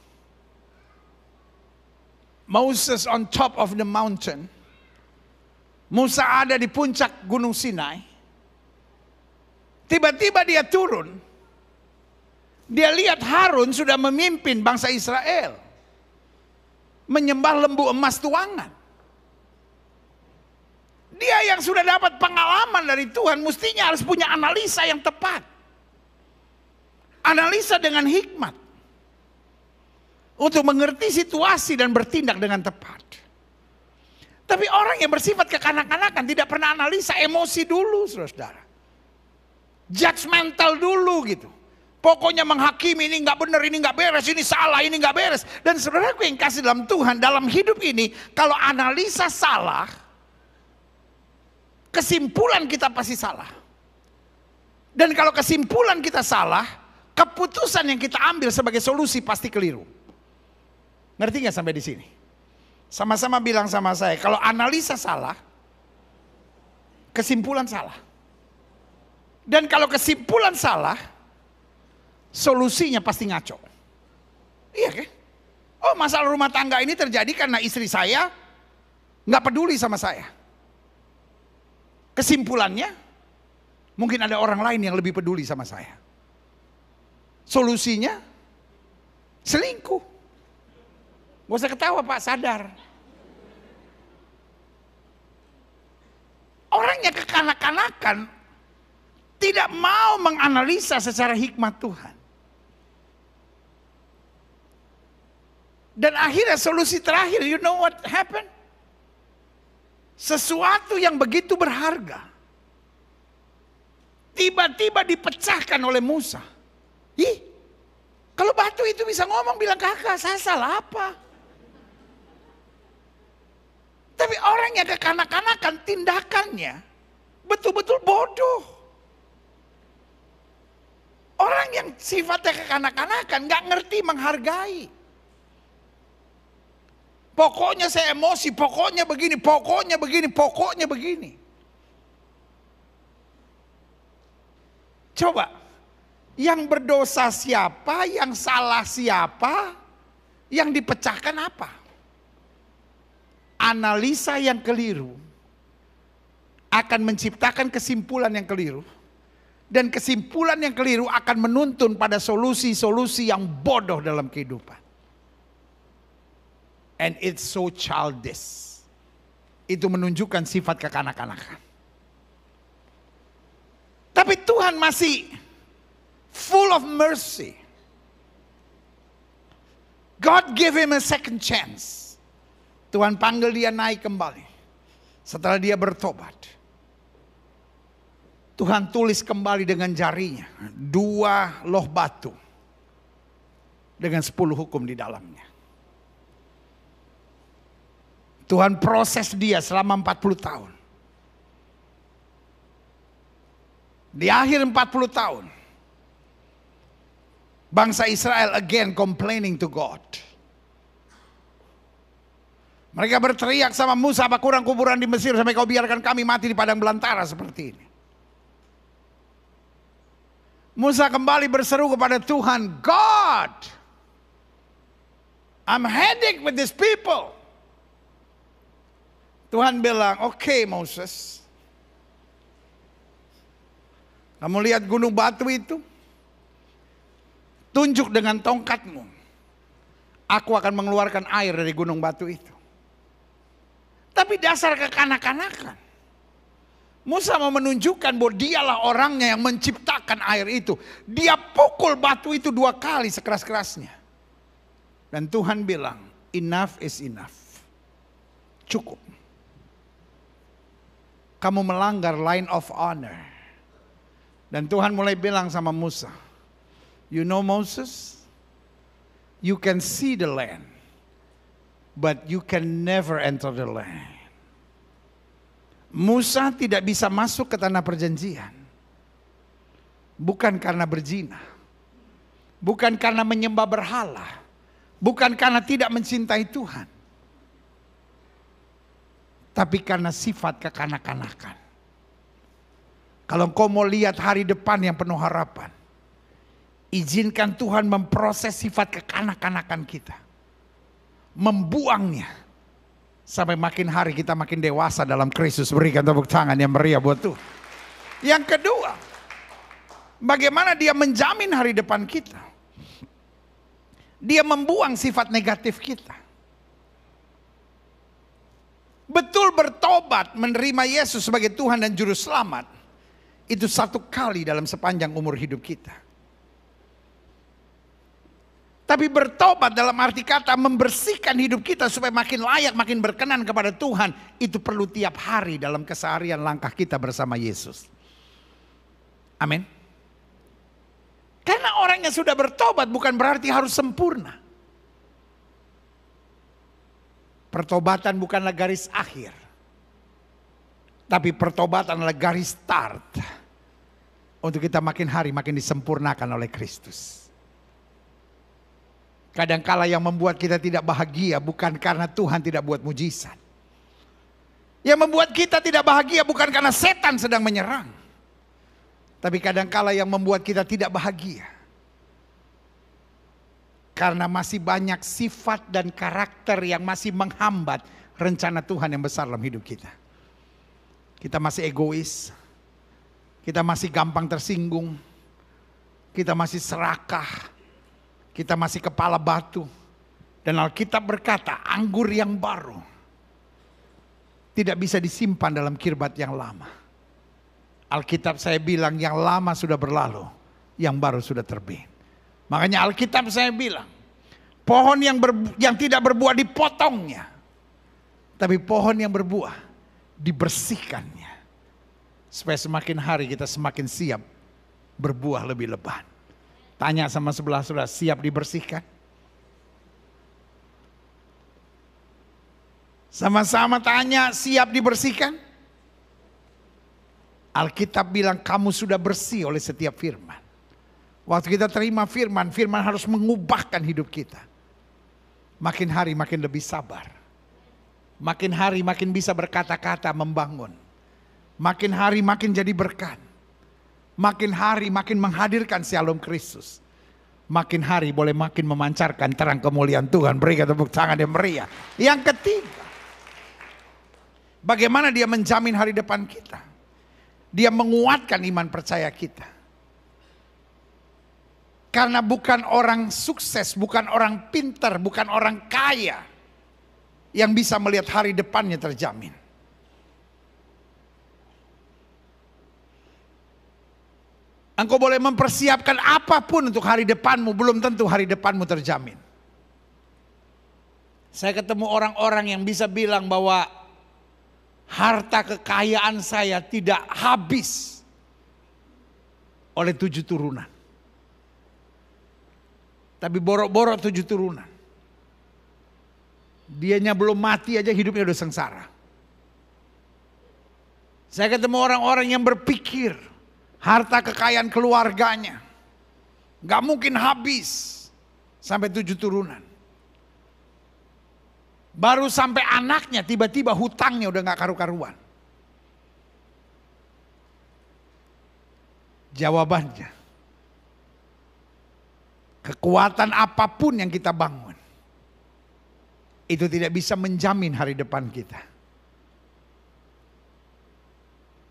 Speaker 1: Moses on top of the mountain. Musa ada di puncak Gunung Sinai. Tiba-tiba dia turun. Dia lihat Harun sudah memimpin bangsa Israel. Menyembah lembu emas tuangan. Dia yang sudah dapat pengalaman dari Tuhan mestinya harus punya analisa yang tepat. Analisa dengan hikmat. Untuk mengerti situasi dan bertindak dengan tepat. Tapi orang yang bersifat kekanak-kanakan tidak pernah analisa emosi dulu saudara. Judgmental dulu gitu. Pokoknya menghakimi ini nggak benar, ini nggak beres, ini salah, ini nggak beres. Dan saudaraku yang kasih dalam Tuhan, dalam hidup ini kalau analisa salah, kesimpulan kita pasti salah. Dan kalau kesimpulan kita salah, keputusan yang kita ambil sebagai solusi pasti keliru. Ngerti nggak sampai di sini? Sama-sama bilang sama saya, kalau analisa salah, kesimpulan salah. Dan kalau kesimpulan salah, solusinya pasti ngaco. Iya kan? Oh, masalah rumah tangga ini terjadi karena istri saya nggak peduli sama saya. Kesimpulannya, mungkin ada orang lain yang lebih peduli sama saya. Solusinya, selingkuh. Gak usah ketawa Pak, sadar. Orangnya kekanak-kanakan, tidak mau menganalisa secara hikmat Tuhan. Dan akhirnya solusi terakhir, you know what happened? Sesuatu yang begitu berharga, tiba-tiba dipecahkan oleh Musa. Ih, kalau batu itu bisa ngomong, bilang kakak saya salah apa? Tapi orang yang kekanak-kanakan tindakannya betul-betul bodoh. Orang yang sifatnya kekanak-kanakan gak ngerti menghargai. Pokoknya saya emosi, pokoknya begini, pokoknya begini, pokoknya begini. Coba, yang berdosa siapa, yang salah siapa, yang dipecahkan apa? Analisa yang keliru akan menciptakan kesimpulan yang keliru. Dan kesimpulan yang keliru akan menuntun pada solusi-solusi yang bodoh dalam kehidupan. And it's so childish. Itu menunjukkan sifat kekanak-kanakan. Tapi Tuhan masih full of mercy. God gave him a second chance. Tuhan panggil dia naik kembali. Setelah dia bertobat. Tuhan tulis kembali dengan jarinya 2 loh batu. Dengan 10 hukum di dalamnya. Tuhan proses dia selama 40 tahun. Di akhir 40 tahun. Bangsa Israel again complaining to God. Mereka berteriak sama Musa, apa kurang kuburan di Mesir sampai kau biarkan kami mati di padang belantara seperti ini. Musa kembali berseru kepada Tuhan, God, I'm headache with these people. Tuhan bilang, oke, Moses. Kamu lihat gunung batu itu? Tunjuk dengan tongkatmu. Aku akan mengeluarkan air dari gunung batu itu. Tapi dasar kekanak-kanakan. Musa mau menunjukkan bahwa dialah orangnya yang menciptakan air itu. Dia pukul batu itu 2 kali sekeras-kerasnya. Dan Tuhan bilang, enough is enough. Cukup. Kamu melanggar line of honor. Dan Tuhan mulai bilang sama Musa, you know Moses, you can see the land, but you can never enter the land. Musa tidak bisa masuk ke tanah perjanjian. Bukan karena berzina. Bukan karena menyembah berhala. Bukan karena tidak mencintai Tuhan. Tapi karena sifat kekanak-kanakan. Kalau engkau mau lihat hari depan yang penuh harapan, izinkan Tuhan memproses sifat kekanak-kanakan kita. Membuangnya. Sampai makin hari kita makin dewasa dalam Kristus. Berikan tepuk tangan yang meriah buat Tuhan. Yang kedua, bagaimana dia menjamin hari depan kita. Dia membuang sifat negatif kita. Betul bertobat menerima Yesus sebagai Tuhan dan Juru Selamat. Itu 1 kali dalam sepanjang umur hidup kita. Tapi bertobat dalam arti kata membersihkan hidup kita supaya makin layak, makin berkenan kepada Tuhan. Itu perlu tiap hari dalam keseharian langkah kita bersama Yesus. Amin. Karena orang yang sudah bertobat bukan berarti harus sempurna. Pertobatan bukanlah garis akhir. Tapi pertobatan adalah garis start. Untuk kita makin hari makin disempurnakan oleh Kristus. Kadangkala yang membuat kita tidak bahagia bukan karena Tuhan tidak buat mujizat. Yang membuat kita tidak bahagia bukan karena setan sedang menyerang. Tapi kadangkala yang membuat kita tidak bahagia Karena masih banyak sifat dan karakter yang masih menghambat rencana Tuhan yang besar dalam hidup kita. Kita masih egois. Kita masih gampang tersinggung. Kita masih serakah. Kita masih kepala batu. Dan Alkitab berkata, anggur yang baru tidak bisa disimpan dalam kirbat yang lama. Alkitab saya bilang yang lama sudah berlalu, yang baru sudah terbit. Makanya Alkitab saya bilang, pohon yang tidak berbuah dipotongnya. Tapi pohon yang berbuah dibersihkannya. Supaya semakin hari kita semakin siap berbuah lebih lebat. Tanya sama sebelah saudara, siap dibersihkan? Sama-sama tanya, siap dibersihkan? Alkitab bilang kamu sudah bersih oleh setiap firman. Waktu kita terima firman, firman harus mengubahkan hidup kita. Makin hari makin lebih sabar. Makin hari makin bisa berkata-kata membangun. Makin hari makin jadi berkat. Makin hari makin menghadirkan Shalom Kristus. Makin hari boleh makin memancarkan terang kemuliaan Tuhan. Berikan tepuk tangan yang meriah. Yang ketiga, bagaimana dia menjamin hari depan kita? Dia menguatkan iman percaya kita. Karena bukan orang sukses, bukan orang pintar, bukan orang kaya yang bisa melihat hari depannya terjamin. Engkau boleh mempersiapkan apapun untuk hari depanmu, belum tentu hari depanmu terjamin. Saya ketemu orang-orang yang bisa bilang bahwa harta kekayaan saya tidak habis oleh 7 turunan. Tapi borok-borok 7 turunan. Dianya belum mati aja hidupnya udah sengsara. Saya ketemu orang-orang yang berpikir harta kekayaan keluarganya gak mungkin habis sampai 7 turunan. Baru sampai anaknya tiba-tiba hutangnya udah gak karu-karuan. Jawabannya, kekuatan apapun yang kita bangun, itu tidak bisa menjamin hari depan kita.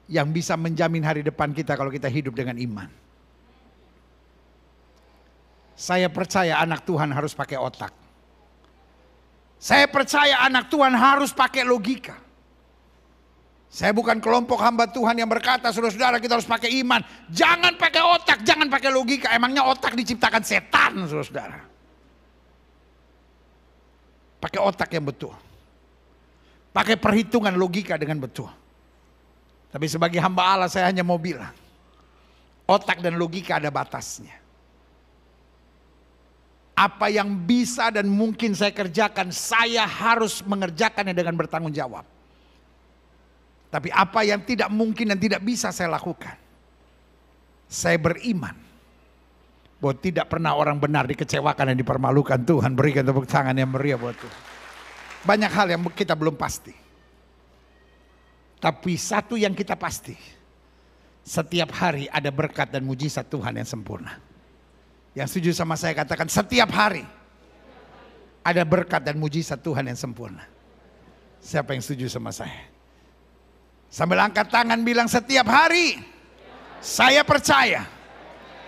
Speaker 1: Yang bisa menjamin hari depan kita kalau kita hidup dengan iman. Saya percaya anak Tuhan harus pakai otak. Saya percaya anak Tuhan harus pakai logika. Saya bukan kelompok hamba Tuhan yang berkata, saudara-saudara kita harus pakai iman. Jangan pakai otak, jangan pakai logika. Emangnya otak diciptakan setan, saudara-saudara. Pakai otak yang betul. Pakai perhitungan logika dengan betul. Tapi sebagai hamba Allah saya hanya mau bilang, otak dan logika ada batasnya. Apa yang bisa dan mungkin saya kerjakan, saya harus mengerjakannya dengan bertanggung jawab. Tapi apa yang tidak mungkin dan tidak bisa saya lakukan, saya beriman bahwa tidak pernah orang benar dikecewakan dan dipermalukan. Tuhan berikan tepuk tangan yang meriah buat Tuhan. Banyak hal yang kita belum pasti. Tapi satu yang kita pasti, setiap hari ada berkat dan mujizat Tuhan yang sempurna. Yang setuju sama saya katakan, setiap hari ada berkat dan mujizat Tuhan yang sempurna. Siapa yang setuju sama saya? Sambil angkat tangan bilang, setiap hari saya percaya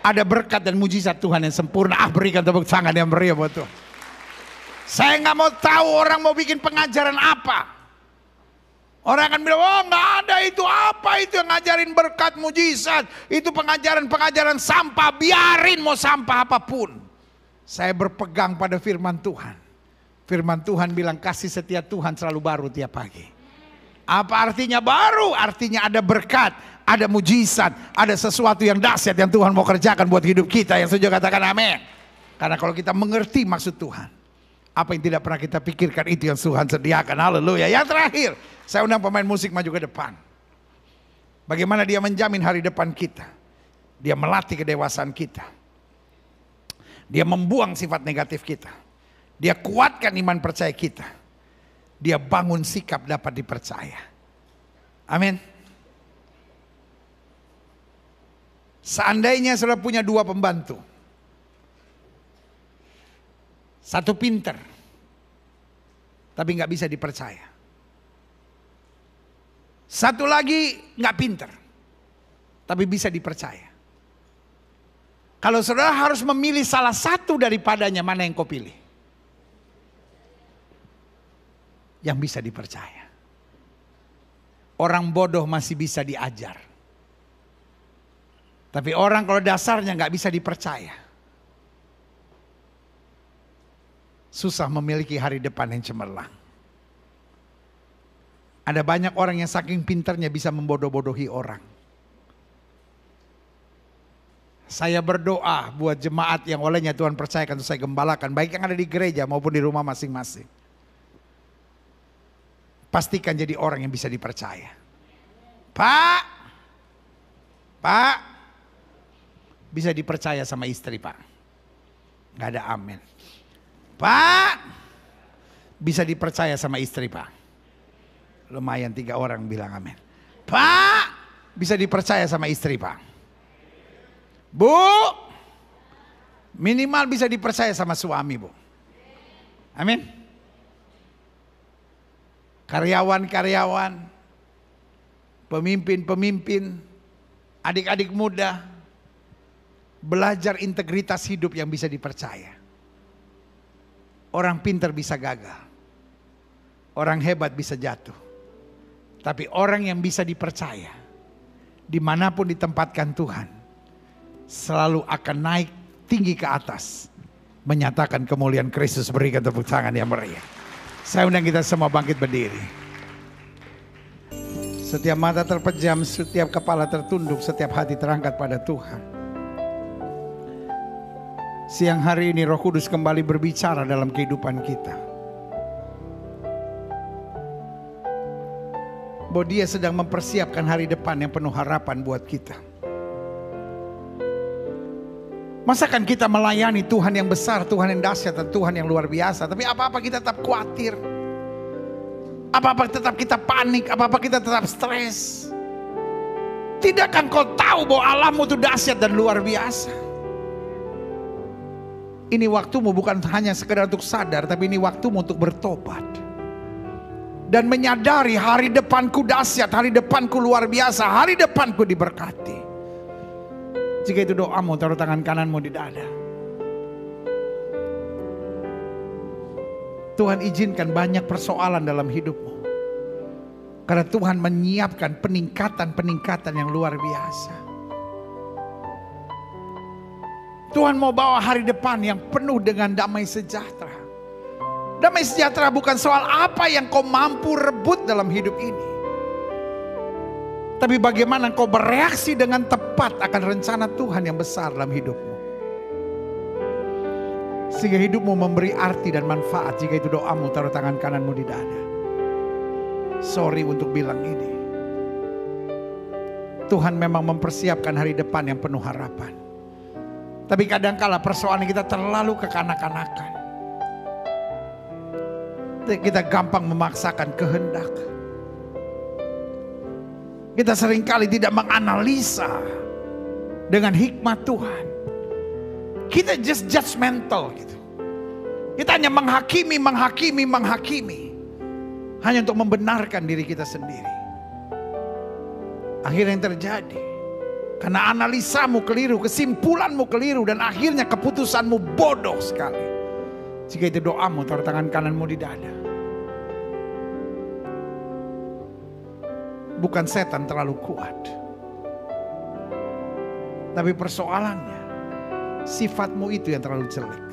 Speaker 1: ada berkat dan mujizat Tuhan yang sempurna. Berikan tepuk tangan yang meriah buat Tuhan. Saya nggak mau tahu orang mau bikin pengajaran apa. Orang akan bilang, oh nggak ada itu, apa itu yang ngajarin berkat mujizat, itu pengajaran-pengajaran sampah. Biarin mau sampah apapun. Saya berpegang pada firman Tuhan. Firman Tuhan bilang kasih setia Tuhan selalu baru tiap pagi. Apa artinya baru? Artinya ada berkat, ada mujizat, ada sesuatu yang dahsyat yang Tuhan mau kerjakan buat hidup kita. Yang setuju katakan amin. Karena kalau kita mengerti maksud Tuhan, apa yang tidak pernah kita pikirkan itu yang Tuhan sediakan. Haleluya. Yang terakhir, saya undang pemain musik maju ke depan. Bagaimana dia menjamin hari depan kita? Dia melatih kedewasaan kita. Dia membuang sifat negatif kita. Dia kuatkan iman percaya kita. Dia bangun sikap dapat dipercaya. Amin. Seandainya saudara punya 2 pembantu. Satu pinter, tapi nggak bisa dipercaya. Satu lagi nggak pinter, tapi bisa dipercaya. Kalau saudara harus memilih salah satu daripadanya, mana yang kau pilih? Yang bisa dipercaya. Orang bodoh masih bisa diajar. Tapi orang kalau dasarnya nggak bisa dipercaya, susah memiliki hari depan yang cemerlang. Ada banyak orang yang saking pintarnya bisa membodoh-bodohi orang. Saya berdoa buat jemaat yang olehnya Tuhan percayakan untuk saya gembalakan, baik yang ada di gereja maupun di rumah masing-masing. Pastikan jadi orang yang bisa dipercaya. Pak, bisa dipercaya sama istri, Pak? Gak ada amin. Pak, bisa dipercaya sama istri, Pak? Lumayan 3 orang bilang amin. Pak, bisa dipercaya sama istri, Pak? Bu, minimal bisa dipercaya sama suami, Bu. Amin. Karyawan-karyawan, pemimpin-pemimpin, adik-adik muda, belajar integritas hidup yang bisa dipercaya. Orang pintar bisa gagal, orang hebat bisa jatuh, tapi orang yang bisa dipercaya, dimanapun ditempatkan Tuhan, selalu akan naik tinggi ke atas, menyatakan kemuliaan Kristus. Berikan tepuk tangan yang meriah. Saya undang kita semua bangkit berdiri. Setiap mata terpejam, setiap kepala tertunduk, setiap hati terangkat pada Tuhan. Siang hari ini Roh Kudus kembali berbicara dalam kehidupan kita. Bahwa Dia sedang mempersiapkan hari depan yang penuh harapan buat kita. Masakan kita melayani Tuhan yang besar, Tuhan yang dahsyat, dan Tuhan yang luar biasa, tapi apa-apa kita tetap khawatir, apa-apa tetap kita panik, apa-apa kita tetap stres. Tidakkah kau tahu bahwa Allahmu itu dahsyat dan luar biasa? Ini waktumu bukan hanya sekedar untuk sadar, tapi ini waktumu untuk bertobat dan menyadari hari depanku dahsyat, hari depanku luar biasa, hari depanku diberkati. Jika itu doamu, taruh tangan kananmu di dada. Tuhan izinkan banyak persoalan dalam hidupmu, karena Tuhan menyiapkan peningkatan yang luar biasa. Tuhan mau bawa hari depan yang penuh dengan damai sejahtera. Damai sejahtera bukan soal apa yang kau mampu rebut dalam hidup ini, tapi bagaimana kau bereaksi dengan tepat akan rencana Tuhan yang besar dalam hidupmu. Sehingga hidupmu memberi arti dan manfaat. Jika itu doamu, taruh tangan kananmu di dada. Sorry untuk bilang ini. Tuhan memang mempersiapkan hari depan yang penuh harapan. Tapi kadangkala persoalan kita terlalu kekanak-kanakan. Kita gampang memaksakan kehendak. Kita seringkali tidak menganalisa dengan hikmat Tuhan. Kita just judgmental gitu. Kita hanya menghakimi. Hanya untuk membenarkan diri kita sendiri. Akhirnya yang terjadi, karena analisamu keliru, kesimpulanmu keliru, dan akhirnya keputusanmu bodoh sekali. Jika itu doamu, taruh tangan kananmu di dada. Bukan setan terlalu kuat, tapi persoalannya sifatmu itu yang terlalu jelek.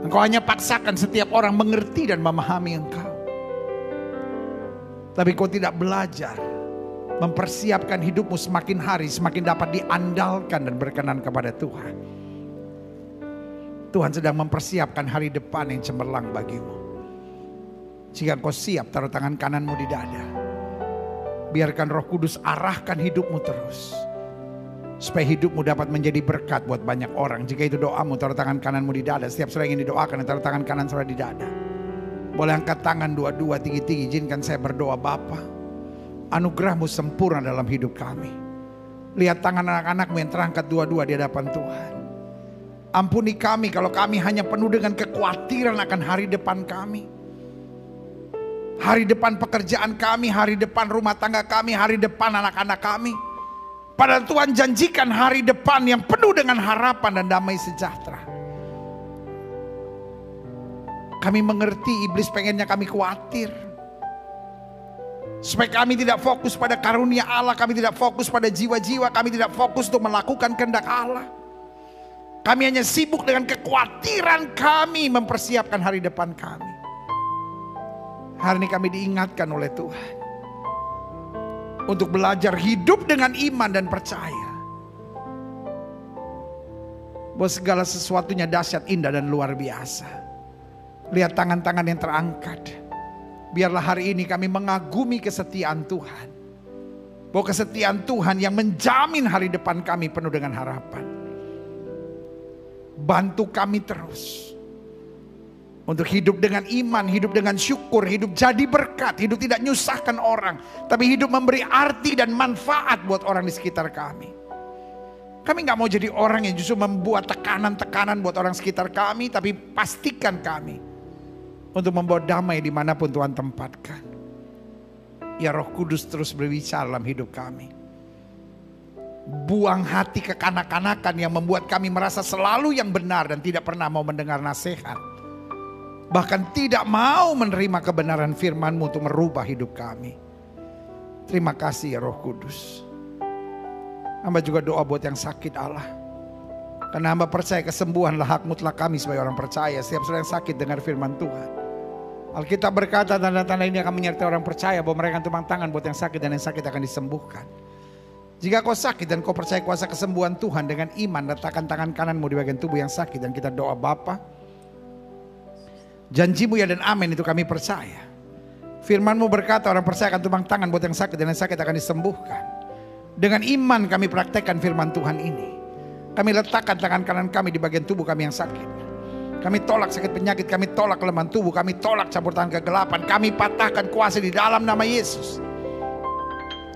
Speaker 1: Engkau hanya paksakan setiap orang mengerti dan memahami engkau, tapi kau tidak belajar mempersiapkan hidupmu semakin hari semakin dapat diandalkan dan berkenan kepada Tuhan. Tuhan sedang mempersiapkan hari depan yang cemerlang bagimu. Jika kau siap, taruh tangan kananmu di dada. Biarkan Roh Kudus arahkan hidupmu terus, supaya hidupmu dapat menjadi berkat buat banyak orang. Jika itu doamu, taruh tangan kananmu di dada. Setiap saudara ingin didoakan, taruh tangan kanan saudara di dada. Boleh angkat tangan dua-dua tinggi-tinggi. Izinkan saya berdoa. Bapa, anugerahmu sempurna dalam hidup kami. Lihat tangan anak-anakmu yang terangkat dua-dua di hadapan Tuhan. Ampuni kami kalau kami hanya penuh dengan kekhawatiran akan hari depan kami. Hari depan pekerjaan kami, hari depan rumah tangga kami, hari depan anak-anak kami. Padahal Tuhan janjikan hari depan yang penuh dengan harapan dan damai sejahtera. Kami mengerti iblis pengennya kami khawatir. Supaya kami tidak fokus pada karunia Allah, kami tidak fokus pada jiwa-jiwa, kami tidak fokus untuk melakukan kehendak Allah. Kami hanya sibuk dengan kekhawatiran kami mempersiapkan hari depan kami. Hari ini kami diingatkan oleh Tuhan untuk belajar hidup dengan iman dan percaya bahwa segala sesuatunya dahsyat, indah dan luar biasa. Lihat tangan-tangan yang terangkat. Biarlah hari ini kami mengagumi kesetiaan Tuhan. Bahwa kesetiaan Tuhan yang menjamin hari depan kami penuh dengan harapan. Bantu kami terus untuk hidup dengan iman, hidup dengan syukur, hidup jadi berkat, hidup tidak nyusahkan orang, tapi hidup memberi arti dan manfaat buat orang di sekitar kami. Kami gak mau jadi orang yang justru membuat tekanan-tekanan buat orang sekitar kami, tapi pastikan kami untuk membawa damai dimanapun Tuhan tempatkan. Ya Roh Kudus terus berbicara dalam hidup kami. Buang hati kekanak-kanakan yang membuat kami merasa selalu yang benar dan tidak pernah mau mendengar nasihat. Bahkan tidak mau menerima kebenaran firman-Mu untuk merubah hidup kami. Terima kasih ya Roh Kudus. Hamba juga doa buat yang sakit Allah. Karena hamba percaya kesembuhanlah hak mutlak kami sebagai orang percaya. Setiap saudara yang sakit dengar firman Tuhan. Alkitab berkata tanda-tanda ini akan menyertai orang percaya bahwa mereka akan tumpang tangan buat yang sakit dan yang sakit akan disembuhkan. Jika kau sakit dan kau percaya kuasa kesembuhan Tuhan, dengan iman letakkan tangan kananmu di bagian tubuh yang sakit dan kita doa. Bapa, janji-Mu ya dan amin itu kami percaya. Firman-Mu berkata orang percaya akan tumpang tangan buat yang sakit dan yang sakit akan disembuhkan. Dengan iman kami praktekkan firman Tuhan ini. Kami letakkan tangan kanan kami di bagian tubuh kami yang sakit. Kami tolak sakit penyakit, kami tolak kelemahan tubuh, kami tolak campur tangan kegelapan. Kami patahkan kuasa di dalam nama Yesus.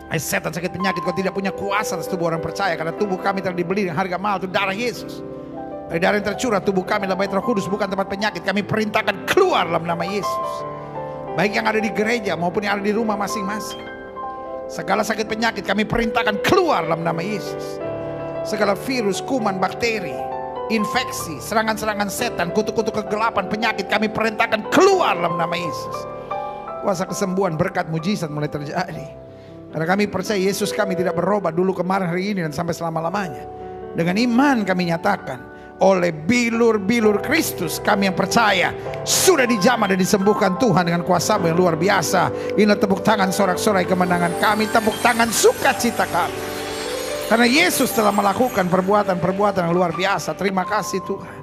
Speaker 1: Setan sakit penyakit, kau tidak punya kuasa atas tubuh orang percaya. Karena tubuh kami telah dibeli dengan harga mahal, itu darah Yesus. Dari darah yang tercurah tubuh kami adalah bait Roh Kudus, bukan tempat penyakit. Kami perintahkan keluar dalam nama Yesus. Baik yang ada di gereja maupun yang ada di rumah masing-masing. Segala sakit penyakit kami perintahkan keluar dalam nama Yesus. Segala virus, kuman, bakteri, infeksi, serangan-serangan setan, kutuk-kutuk kegelapan, penyakit kami perintahkan keluar dalam nama Yesus. Kuasa kesembuhan, berkat, mujizat mulai terjadi. Karena kami percaya Yesus kami tidak berubah dulu, kemarin, hari ini dan sampai selama-lamanya. Dengan iman kami nyatakan oleh bilur-bilur Kristus kami yang percaya sudah dijamah dan disembuhkan Tuhan dengan kuasa-Mu yang luar biasa. Inilah tepuk tangan sorak-sorai kemenangan kami, tepuk tangan sukacita kami. Karena Yesus telah melakukan perbuatan-perbuatan yang luar biasa. Terima kasih Tuhan.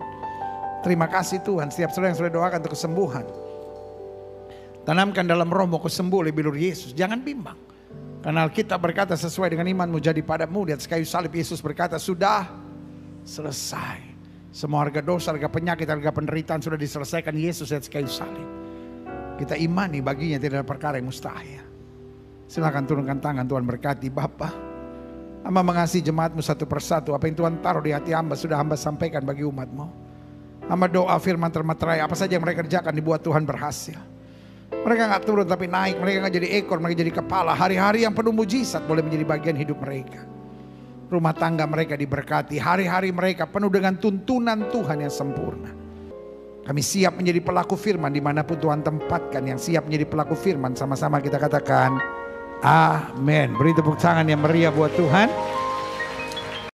Speaker 1: Terima kasih Tuhan. Setiap saudara yang sudah doakan untuk kesembuhan, tanamkan dalam rohmu kau sembuh oleh bilur Yesus. Jangan bimbang. Karena Alkitab berkata sesuai dengan imanmu jadi padamu. Di atas kayu salib Yesus berkata sudah selesai. Semua harga dosa, harga penyakit, harga penderitaan sudah diselesaikan Yesus di atas kayu salib. Kita imani baginya tidak ada perkara yang mustahil. Silakan turunkan tangan, Tuhan berkati. Bapa, hamba mengasihi jemaat-Mu satu persatu. Apa yang Tuhan taruh di hati hamba sudah hamba sampaikan bagi umat-Mu. Hamba doa firman termaterai, apa saja yang mereka kerjakan dibuat Tuhan berhasil. Mereka gak turun tapi naik, mereka gak jadi ekor, mereka jadi kepala. Hari-hari yang penuh mujizat boleh menjadi bagian hidup mereka. Rumah tangga mereka diberkati, hari-hari mereka penuh dengan tuntunan Tuhan yang sempurna. Kami siap menjadi pelaku firman dimanapun Tuhan tempatkan. Yang siap menjadi pelaku firman, sama-sama kita katakan amin. Beri tepuk tangan yang meriah buat Tuhan.